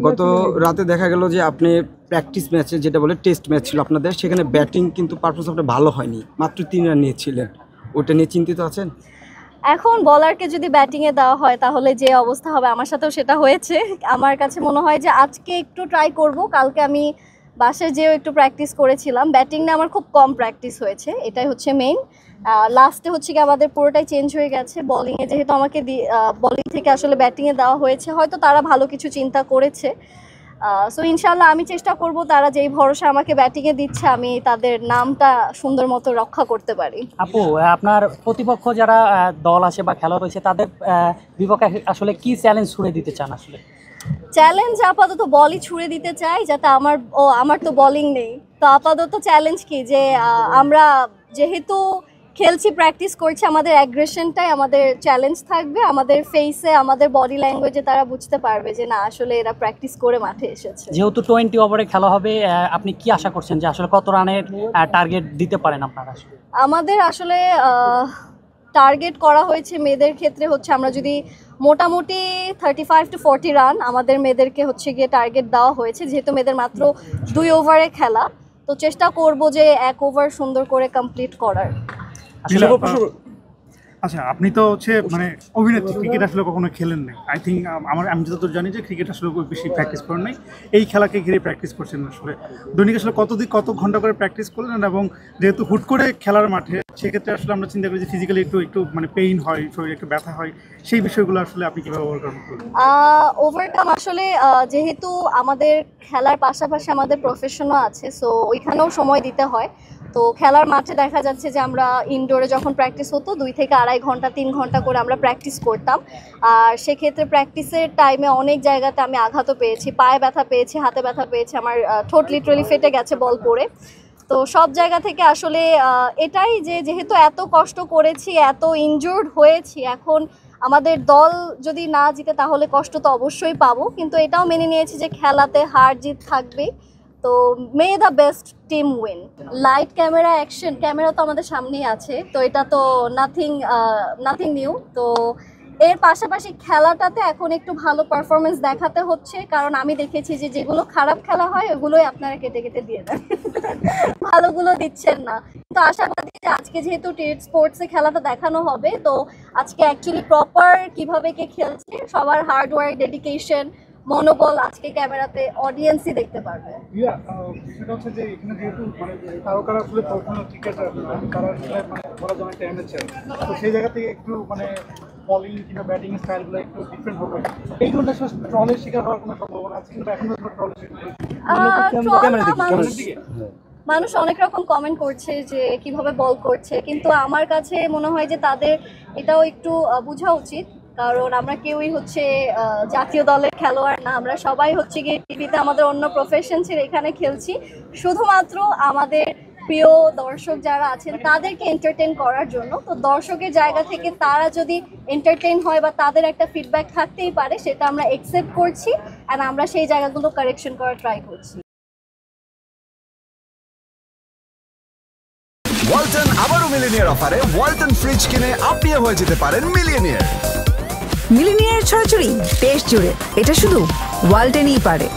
গত রাতে দেখা গেল যে আপনি প্র্যাকটিস ম্যাচে যেটা বলে টেস্ট ম্যাচ ছিল আপনাদের, সেখানে ব্যাটিং কিন্তু পারফরমেন্স আপনার ভালো হয়নি, মাত্র 3 রান নিয়েছিলেন। ওটা নিয়ে চিন্তিত আছেন? এখন বলারকে যদি ব্যাটিংয়ে দেওয়া হয় তাহলে যে অবস্থা হবে, আমার সাথেও সেটা হয়েছে। আমার কাছে মনে হয় যে আজকে একটু ট্রাই করব। কালকে আমি বাসায় যেও একটু প্র্যাকটিস করেছিলাম। ব্যাটিংটা আমার খুব কম প্র্যাকটিস হয়েছে, এটাই হচ্ছে মেইন। লাস্টে হচ্ছে কি আমাদের পুরোটাই চেঞ্জ হয়ে গেছে বলিংয়ে, যেহেতু আমাকে বলিং থেকে আসলে ব্যাটিংয়ে দেওয়া হয়েছে, হয়তো তারা ভালো কিছু চিন্তা করেছে। সো ইনশাল্লাহ আমি চেষ্টা করব তারা যেই ভরসা আমাকে ব্যাটিংয়ে দিচ্ছে আমি তাদের নামটা সুন্দর মতো রক্ষা করতে পারি। আপু, আপনার প্রতিপক্ষ যারা দল আছে বা খেলোয়াড় রয়েছে তাদের বিপক্ষে আসলে কি চ্যালেঞ্জ ছুড়ে দিতে চান? আসলে চ্যালেঞ্জ আপাতত বলই ছুড়ে দিতে চাই, যাতে আমার তো বলিং নেই। তো আপাতত চ্যালেঞ্জ কি যে আমরা যেহেতু খেলছি, প্র্যাকটিস করছি, আমাদের অ্যাগ্রেশনটাই আমাদের চ্যালেঞ্জ থাকবে। আমাদের ফেসে, আমাদের বডি ল্যাঙ্গুয়েজে তারা বুঝতে পারবে যে না আসলে এরা প্র্যাকটিস করে মাঠে এসেছে। যেহেতু 20 ওভারে খেলা হবে, আপনি কি আশা করছেন যে আসলে কত রানের টার্গেট দিতে পারেন আপনারা? আমাদের আসলে টার্গেট করা হয়েছে মেয়েদের ক্ষেত্রে হচ্ছে আমরা যদি মোটামুটি 35 to 40 রান আমাদের মেয়েদেরকে হচ্ছে গিয়ে টার্গেট দেওয়া হয়েছে, যেহেতু মেয়েদের মাত্র 2 ওভারে খেলা। তো চেষ্টা করব যে 1 ওভার সুন্দর করে কমপ্লিট করার। আচ্ছা, আপনি তো হচ্ছে মানে অভিনেত্রী, ক্রিকেট আসলে কখনো খেলেন নাই। আই থিঙ্ক আমি যতদূর জানি যে ক্রিকেট আসলে বেশি প্র্যাকটিস করেন নাই, এই খেলাকে ঘিরে প্র্যাকটিস করছেন। আসলে দৈনিক আসলে কত ঘন্টা করে প্র্যাকটিস করলেন? এবং যেহেতু হুট করে খেলার মাঠে, সেক্ষেত্রে আসলে আমরা চিন্তা করি যে ফিজিক্যালি একটু মানে পেইন হয়, শরীরে একটু ব্যথা হয়, সেই বিষয়গুলো আসলে আপনি কীভাবে ওভারকাম করলেন? ওভারকাম আসলে যেহেতু আমাদের খেলার পাশাপাশি আমাদের প্রফেশনও আছে, সো ওইখানেও সময় দিতে হয়। তো খেলার মাঠে দেখা যাচ্ছে যে আমরা ইনডোরে যখন প্র্যাকটিস হতো 2 থেকে 2.5 ঘন্টা 3 ঘন্টা করে আমরা প্র্যাকটিস করতাম। আর সেক্ষেত্রে প্র্যাকটিসের টাইমে অনেক জায়গাতে আমি আঘাতও পেয়েছি, পায়ে ব্যথা পেয়েছি, হাতে ব্যথা পেয়েছি, আমার ঠোঁট লিটারালি ফেটে গেছে বল পড়ে। তো সব জায়গা থেকে আসলে এটাই যে যেহেতু এত কষ্ট করেছি, এত ইনজুর্ড হয়েছি, এখন আমাদের দল যদি না জিতে তাহলে কষ্ট তো অবশ্যই পাবো, কিন্তু এটাও মেনে নিয়েছি যে খেলাতে হার জিত থাকবেই। তো may the best team win. Light camera action, camera তো আমাদের সামনেই আছে, তো এটা তো নাথিং নিউ। তো এর পাশাপাশি খেলাটাতে এখন একটু ভালো পারফরমেন্স দেখাতে হচ্ছে, কারণ আমি দেখেছি যে যেগুলো খারাপ খেলা হয় ওগুলোই আপনারা কেটে কেটে দিয়ে দেন, ভালোগুলো দিচ্ছেন না। তো আশাবাদী যে আজকে যেহেতু টেট স্পোর্টসে খেলাটা দেখানো হবে, তো আজকে অ্যাকচুয়ালি প্রপার কিভাবে কে খেলছে, সবার হার্ডওয়ার্ক, ডেডিকেশন, মনোবল আজকে ক্যামেরাতে অডিয়েন্সই দেখতে পারবে। সেটা হচ্ছে যে এখানে যেহেতু মানে তারকারা আসলে প্রফেশনাল ক্রিকেটার, তারা আসলে মানে বলা যায় একটা অ্যামেচার, তো সেই জায়গা থেকে একটু মানে বলিং কিংবা ব্যাটিং স্টাইলগুলো একটু ডিফারেন্ট হবে। এইগুলো আসলে ট্রলের শিকার হওয়ার কোনো সম্ভাবনা আছে কিংবা এখন ট্রলের শিকার? মানুষ অনেক রকম কমেন্ট করছে যে কিভাবে বল করছে, কিন্তু আমার কাছে মনে হয় যে তাদের এটাও একটু বোঝা উচিত, কারণ আমরা কেউই হচ্ছে জাতীয় দলের খেলোয়াড় না। আমরা সবাই হচ্ছে গিয়ে টিভিতে আমাদের অন্য প্রফেশন ছিল, এখানে খেলছি শুধুমাত্র আমাদের প্রিয় দর্শক যারা আছেন তাদেরকে এন্টারটেইন করার জন্য। তো দর্শকের জায়গা থেকে তারা যদি এন্টারটেইন হয় বা তাদের একটা ফিডব্যাক থাকতেই পারে, সেটা আমরা অ্যাকসেপ্ট করছি আর আমরা সেই জায়গাগুলো কারেকশন করার ট্রাই করছি। ওয়ালটন আবারও মিলিনিয়ার অফারে ওয়ালটন ফ্রিজ কিনে আপনিও হয়ে যেতে পারেন মিলিয়নিয়ার। মিলিনিয়ার ছড়াছড়ি দেশ জুড়ে, এটা শুধু ওয়ালটেনই পারে।